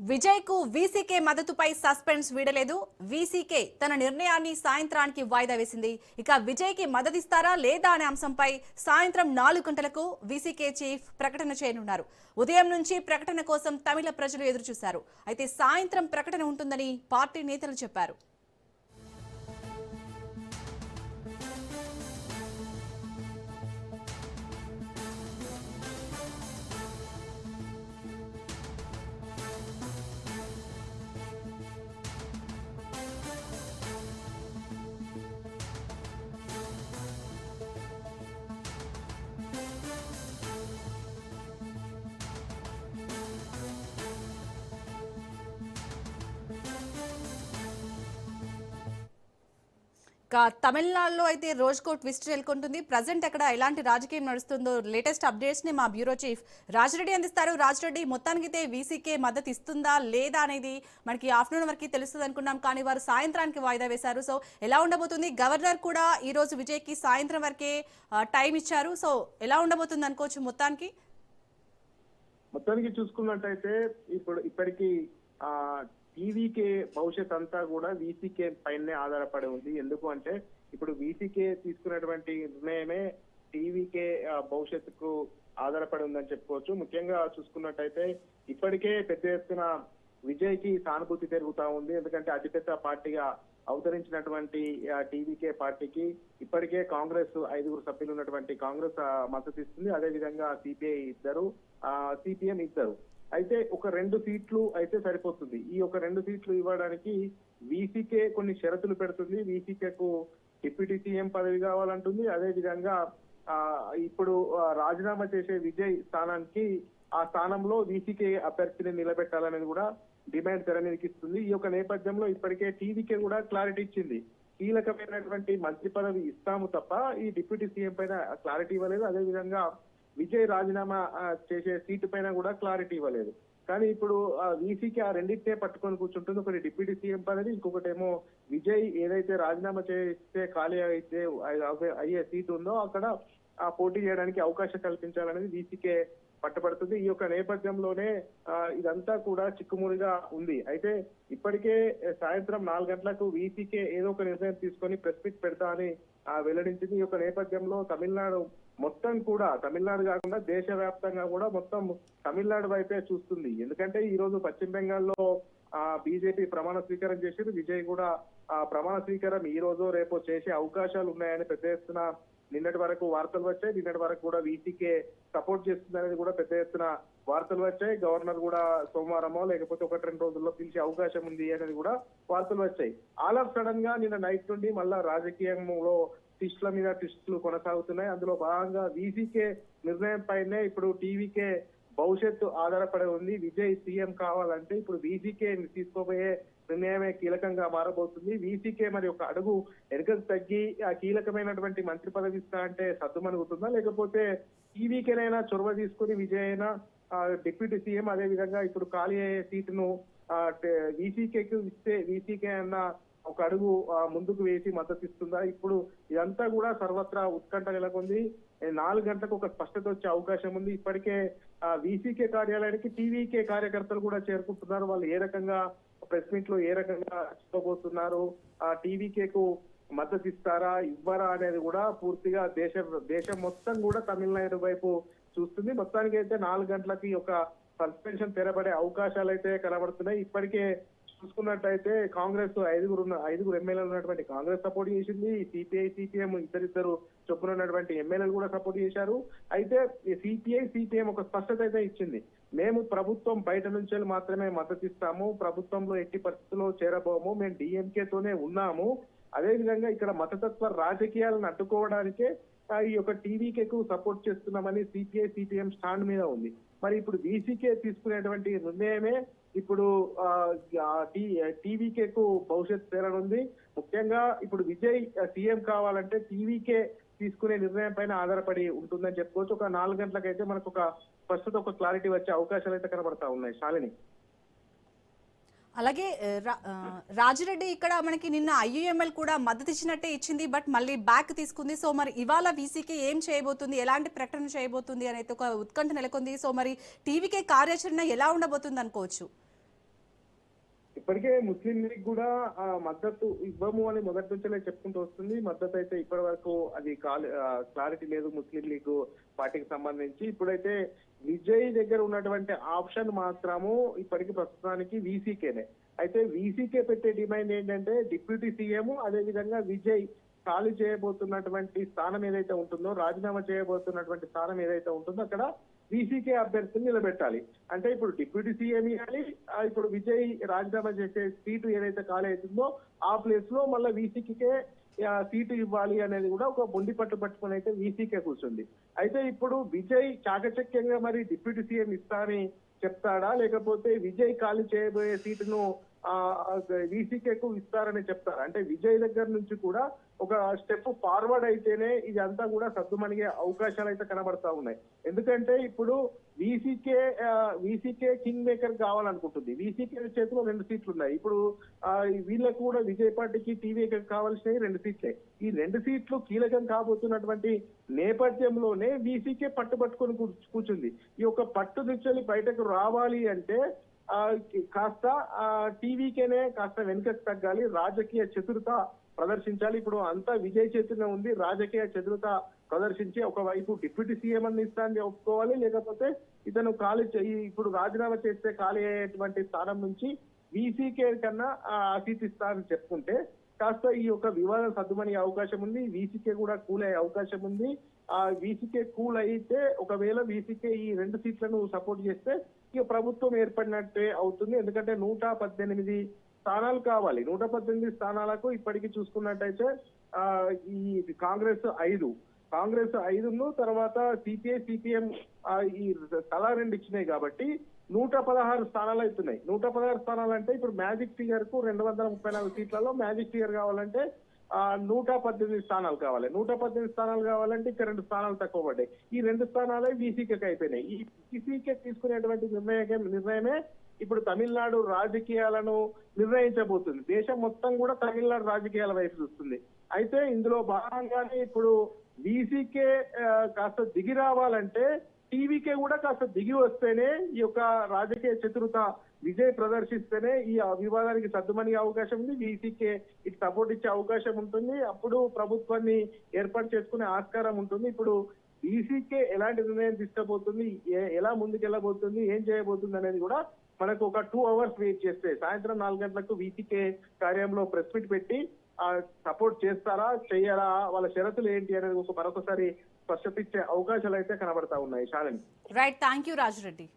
విజయ్ కు VCK మద్దతుపై suspense వీడలేదు. VCK తన నిర్ణయాన్ని సాయంత్రానికి వాయిదా వేసింది. ఇక విజయ్ కి మద్దతిస్తారా లేదా అనే అంశంపై సాయంత్రం 4 గంటలకు వీసీకే చీఫ్ ప్రకటన చేయనున్నారు. ఉదయం నుంచి ప్రకటన కోసం తమిళ ప్రజలు ఎదురుచూశారు. అయితే సాయంత్రం ప్రకటన ఉంటుందని పార్టీ నేతలు చెప్పారు. తమిళనాడులో అయితే రోజుకో ట్విస్ట్ నెలకొంటుంది. ప్రజెంట్ అక్కడ ఎలాంటి రాజకీయం నడుస్తుందో లేటెస్ట్ అప్డేట్స్ ని మా బ్యూరో చీఫ్ రాజరెడ్డి అందిస్తారు. రాజరెడ్డి, మొత్తానికైతే వీసీకే మద్దతు ఇస్తుందా లేదా అనేది మనకి ఆఫ్టర్నూన్ వరకు తెలుస్తుంది అనుకున్నాం, కానీ వారు సాయంత్రానికి వాయిదా వేశారు. సో ఎలా ఉండబోతుంది? గవర్నర్ కూడా ఈ రోజు విజయ్ కి సాయంత్రం వరకే టైం ఇచ్చారు. సో ఎలా ఉండబోతుంది అనుకోవచ్చు? మొత్తానికి చూసుకున్నట్టయితే ఇప్పటికీ టీవీకే భవిష్యత్ అంతా కూడా వీసీకే పైనే ఆధారపడి ఉంది. ఎందుకు అంటే ఇప్పుడు వీసీకే తీసుకున్నటువంటి నిర్ణయమే టీవీకే భవిష్యత్తుకు ఆధారపడి ఉందని చెప్పుకోవచ్చు. ముఖ్యంగా చూసుకున్నట్టయితే ఇప్పటికే పెద్ద ఎత్తున విజయ్ కి సానుభూతి పెరుగుతా ఉంది. ఎందుకంటే అతిపెద్ద పార్టీగా అవతరించినటువంటి టీవీకే పార్టీకి ఇప్పటికే కాంగ్రెస్ 5 సభ్యులు ఉన్నటువంటి కాంగ్రెస్ మద్దతు ఇస్తుంది. అదే విధంగా సిపిఐ 2, సిపిఎం 2. అయితే ఒక 2 సీట్లు అయితే సరిపోతుంది. ఈ ఒక 2 సీట్లు ఇవ్వడానికి వీసీకే కొన్ని షరతులు పెడుతుంది. వీసీకేకు డిప్యూటీ సీఎం పదవి కావాలంటుంది. అదే విధంగా ఇప్పుడు రాజీనామా చేసే విజయ్ స్థానానికి ఆ స్థానంలో వీసీకే అభ్యర్థిని నిలబెట్టాలనేది కూడా డిమాండ్ తెరమీదకిస్తుంది. ఈ యొక్క నేపథ్యంలో ఇప్పటికే టీవీకే కూడా క్లారిటీ ఇచ్చింది. కీలకమైనటువంటి మంత్రి పదవి ఇస్తాము తప్ప ఈ డిప్యూటీ సీఎం పైన క్లారిటీ ఇవ్వలేదు. అదే విధంగా విజయ్ రాజీనామా చేసే సీటు పైన కూడా క్లారిటీ ఇవ్వలేదు. కానీ ఇప్పుడు వీసీకి ఆ రెండింటినే పట్టుకొని కూర్చుంటుంది. ఒకటి డిప్యూటీ సీఎం పదవి, ఇంకొకటేమో విజయ్ ఏదైతే రాజీనామా చేస్తే ఖాళీ అయితే అయ్యే సీటు ఉందో అక్కడ పోటీ చేయడానికి అవకాశం కల్పించాలనేది వీసీకే పట్టుబడుతుంది. ఈ యొక్క నేపథ్యంలోనే ఇదంతా కూడా చిక్కుముడిగా ఉంది. అయితే ఇప్పటికే సాయంత్రం 4 గంటలకు వీసీకే ఏదో ఒక నిర్ణయం తీసుకొని ప్రెస్ మీట్ పెడతా అని వెల్లడించింది. ఈ యొక్క నేపథ్యంలో తమిళనాడు మొత్తం కూడా, తమిళనాడు కాకుండా దేశవ్యాప్తంగా కూడా మొత్తం తమిళనాడు వైపే చూస్తుంది. ఎందుకంటే ఈ రోజు పశ్చిమ బెంగాల్లో బీజేపీ ప్రమాణ స్వీకారం చేసింది. విజయ్ కూడా ప్రమాణ స్వీకారం ఈ రోజు రేపో చేసే అవకాశాలు ఉన్నాయని పెద్ద ఎత్తున నిన్నటి వరకు వార్తలు వచ్చాయి. నిన్నటి వరకు కూడా వీసీకే సపోర్ట్ చేస్తుందనేది కూడా పెద్ద ఎత్తున వార్తలు వచ్చాయి. గవర్నర్ కూడా సోమవారమో లేకపోతే 1-2 రోజుల్లో పిలిచే అవకాశం ఉంది అనేది కూడా వార్తలు వచ్చాయి. ఆల్ ఆఫ్ సడన్ గా నిన్న నైట్ నుండి మళ్ళా రాజకీయంలో ట్విస్ట్ల మీద ట్విస్టులు కొనసాగుతున్నాయి. అందులో భాగంగా వీసీకే నిర్ణయం పైనే ఇప్పుడు టీవీకే భవిష్యత్తు ఆధారపడి ఉంది. విజయ్ సీఎం కావాలంటే ఇప్పుడు వీసీకే తీసుకోబోయే నిర్ణయమే కీలకంగా మారబోతుంది. వీసీకే మరి ఒక అడుగు వెనుకకు తగ్గి ఆ కీలకమైనటువంటి మంత్రి పదవి ఇస్తా అంటే సద్దుమణుగుతుందా, లేకపోతే టీవీకేనైనా చొరవ తీసుకుని విజయ్ అయినా డిప్యూటీ సీఎం అదే విధంగా ఇప్పుడు ఖాళీ అయ్యే సీటును వీసీకేకి ఇస్తే వీసీకే అన్న ఒక అడుగు ముందుకు వేసి మద్దతు ఇస్తుందా? ఇప్పుడు ఇదంతా కూడా సర్వత్రా ఉత్కంఠ నెలకొంది. 4 గంటలకు ఒక స్పష్టత వచ్చే అవకాశం ఉంది. ఇప్పటికే వీసీకే కార్యాలయానికి టీవీకే కార్యకర్తలు కూడా చేరుకుంటున్నారు. వాళ్ళు ఏ రకంగా ప్రెస్ మీట్ లో ఏ రకంగా చెప్పబోతున్నారు, టీవీకేకు మద్దతు ఇస్తారా ఇవ్వరా అనేది కూడా పూర్తిగా దేశం మొత్తం కూడా తమిళనాడు వైపు చూస్తుంది. మొత్తానికి అయితే 4 గంటలకి ఒక సస్పెన్షన్ తెరబడే అవకాశాలు అయితే కనబడుతున్నాయి. ఇప్పటికే చూసుకున్నట్టయితే కాంగ్రెస్ 5 ఎమ్మెల్యేలు ఉన్నటువంటి కాంగ్రెస్ సపోర్ట్ చేసింది. సిపిఐ, సిపిఎం ఇద్దరు చొప్పున ఉన్నటువంటి ఎమ్మెల్యేలు కూడా సపోర్ట్ చేశారు. అయితే సిపిఎం ఒక స్పష్టత అయితే ఇచ్చింది. మేము ప్రభుత్వం బయట నుంచి మాత్రమే మద్దతు ఇస్తాము, ప్రభుత్వంలో ఎట్టి పరిస్థితుల్లో చేరబోము, మేము డిఎంకేతోనే ఉన్నాము. అదే విధంగా ఇక్కడ మతతత్వ రాజకీయాలను అడ్డుకోవడానికే ఈ యొక్క టీవీకేకు సపోర్ట్ చేస్తున్నామని సిపిఐ, సిపిఎం స్టాండ్ మీద ఉంది. మరి ఇప్పుడు వీసీకే తీసుకునేటువంటి నిర్ణయమే ఇప్పుడు టీవీకేకు భవిష్యత్ తేలనుంది. ముఖ్యంగా ఇప్పుడు విజయ్ సీఎం కావాలంటే టీవీకే తీసుకునే నిర్ణయం పైన ఆధారపడి ఉంటుందని చెప్పుకోవచ్చు. ఒక 4 గంటలకైతే మనకు ఒక ప్రస్తుతం ఒక క్లారిటీ వచ్చే అవకాశాలు అయితే కనబడతా ఉన్నాయి. శాలిని, అలాగే రాజిరెడ్డి ఇక్కడ మనకి నిన్న ఐయుఎంఎల్ కూడా మద్దతు ఇచ్చినట్టే ఇచ్చింది, బట్ మళ్ళీ బ్యాక్ తీసుకుంది. సో మరి ఇవాళ వీసీకే ఏం చేయబోతుంది, ఎలాంటి ప్రకటన చేయబోతుంది అనేది ఒక ఉత్కంఠ నెలకొంది. సో మరి టీవీకే కార్యాచరణ ఎలా ఉండబోతుంది అనుకోవచ్చు? ఇప్పటికే ముస్లిం లీగ్ కూడా మద్దతు ఇవ్వము అని మొదటి నుంచే చెప్పుకుంటూ వస్తుంది. మద్దతు అయితే ఇప్పటి వరకు అది క్లారిటీ లేదు ముస్లిం లీగ్ పార్టీకి సంబంధించి. ఇప్పుడైతే విజయ్ దగ్గర ఉన్నటువంటి ఆప్షన్ మాత్రము ఇప్పటికి ప్రస్తుతానికి వీసీకేనే. అయితే వీసీకే పెట్టే డిమాండ్ ఏంటంటే డిప్యూటీ సీఎం, అదే విధంగా విజయ్ ఖాళీ చేయబోతున్నటువంటి స్థానం ఏదైతే ఉంటుందో, రాజీనామా చేయబోతున్నటువంటి స్థానం ఏదైతే ఉంటుందో అక్కడ వీసీకే అభ్యర్థిని నిలబెట్టాలి. అంటే ఇప్పుడు డిప్యూటీ సీఎం ఇవ్వాలి, ఇప్పుడు విజయ్ రాజీనామా చేసే సీటు ఏదైతే ఖాళీ అవుతుందో ఆ ప్లేస్ లో మళ్ళీ వీసీకే సీటు ఇవ్వాలి అనేది కూడా ఒక మొండి పట్టు పట్టుకుని అయితే వీసీకే కూర్చుంది. అయితే ఇప్పుడు విజయ్ చాకచక్యంగా మరి డిప్యూటీ సీఎం ఇస్తా అని చెప్తాడా, లేకపోతే విజయ్ ఖాళీ చేయబోయే సీటును వీసీకేకు ఇస్తారని చెప్తారు. అంటే విజయ్ దగ్గర నుంచి కూడా ఒక స్టెప్ ఫార్వర్డ్ అయితేనే ఇదంతా కూడా సద్దుమణిగే అవకాశాలు అయితే కనబడతా ఉన్నాయి. ఎందుకంటే ఇప్పుడు వీసీకే కింగ్ మేకర్ కావాలనుకుంటుంది. వీసీకే చేతిలో 2 సీట్లు ఉన్నాయి. ఇప్పుడు వీళ్ళకు కూడా విజయ్ పార్టీకి టీవీకి కావాల్సినవి 2 సీట్లే. ఈ 2 సీట్లు కీలకం కాబోతున్నటువంటి నేపథ్యంలోనే వీసీకే పట్టుబట్టుకొని కూర్చుంది. ఈ యొక్క పట్టు నుంచి బయటకు రావాలి అంటే కాస్త టీవీకేనే కాస్త వెనుకకు తగ్గాలి, రాజకీయ చతురత ప్రదర్శించాలి. ఇప్పుడు అంతా విజయ్ చేతిలో ఉంది. రాజకీయ చతురత ప్రదర్శించి ఒకవైపు డిప్యూటీ సీఎం అని ఇస్తానని ఒప్పుకోవాలి, లేకపోతే ఇతను ఇప్పుడు రాజీనామా చేస్తే ఖాళీ అయ్యేటువంటి స్థానం నుంచి వీసీకే కన్నా సీట్ ఇస్తానని చెప్పుకుంటే కాస్త ఈ యొక్క వివాదం సద్దుమణిగే అవకాశం ఉంది. వీసీకే కూడా కూల్ అయ్యే అవకాశం ఉంది. వీసీకే కూల్ అయితే ఒకవేళ వీసీకే ఈ 2 సీట్లను సపోర్ట్ చేస్తే ఇక ప్రభుత్వం ఏర్పడినట్టే అవుతుంది. ఎందుకంటే 118 స్థానాలు కావాలి. 118 స్థానాలకు ఇప్పటికీ చూసుకున్నట్టయితే ఈ కాంగ్రెస్ 5 తర్వాత సిపిఐ సిపిఎం ఈ తలా 2 ఇచ్చినాయి కాబట్టి 116 స్థానాలు అవుతున్నాయి. 116 స్థానాలు అంటే ఇప్పుడు మ్యాజిక్ ఫిగర్ కు 234 సీట్లలో మ్యాజిక్ ఫిగర్ కావాలంటే 118 స్థానాలు కావాలి. 118 స్థానాలు కావాలంటే ఇక్కడ 2 స్థానాలు తక్కువ పడ్డాయి. ఈ 2 స్థానాలే వీసీకేకి అయిపోయినాయి. ఈ వీసీకే తీసుకునేటువంటి నిర్ణయమే ఇప్పుడు తమిళనాడు రాజకీయాలను నిర్ణయించబోతుంది. దేశం మొత్తం కూడా తమిళనాడు రాజకీయాల వైపు చూస్తుంది. అయితే ఇందులో భాగంగానే ఇప్పుడు వీసీకే కాస్త దిగి రావాలంటే టీవీకే కూడా కాస్త దిగి వస్తేనే ఈ యొక్క రాజకీయ చతురత విజయ్ ప్రదర్శిస్తేనే ఈ వివాదానికి సద్దుమణిగే అవకాశం ఉంది. వీసీకే ఇటు సపోర్ట్ ఇచ్చే అవకాశం ఉంటుంది. అప్పుడు ప్రభుత్వాన్ని ఏర్పాటు చేసుకునే ఆస్కారం ఉంటుంది. ఇప్పుడు వీసీకే ఎలాంటి నిర్ణయం తీసుకోబోతుంది, ఎలా ముందుకెళ్ళబోతుంది, ఏం చేయబోతుంది అనేది కూడా మనకు ఒక 2 hours వెయిట్ చేస్తే సాయంత్రం 4 గంటలకు వీసీకే కార్యంలో ప్రెస్ మీట్ పెట్టి సపోర్ట్ చేస్తారా చెయ్యారా, వాళ్ళ షరతులు ఏంటి అనేది మరొకసారి స్పష్టత ఇచ్చే అవకాశాలు అయితే కనబడతా ఉన్నాయి. Shalini. Right, thank you Raja Reddy.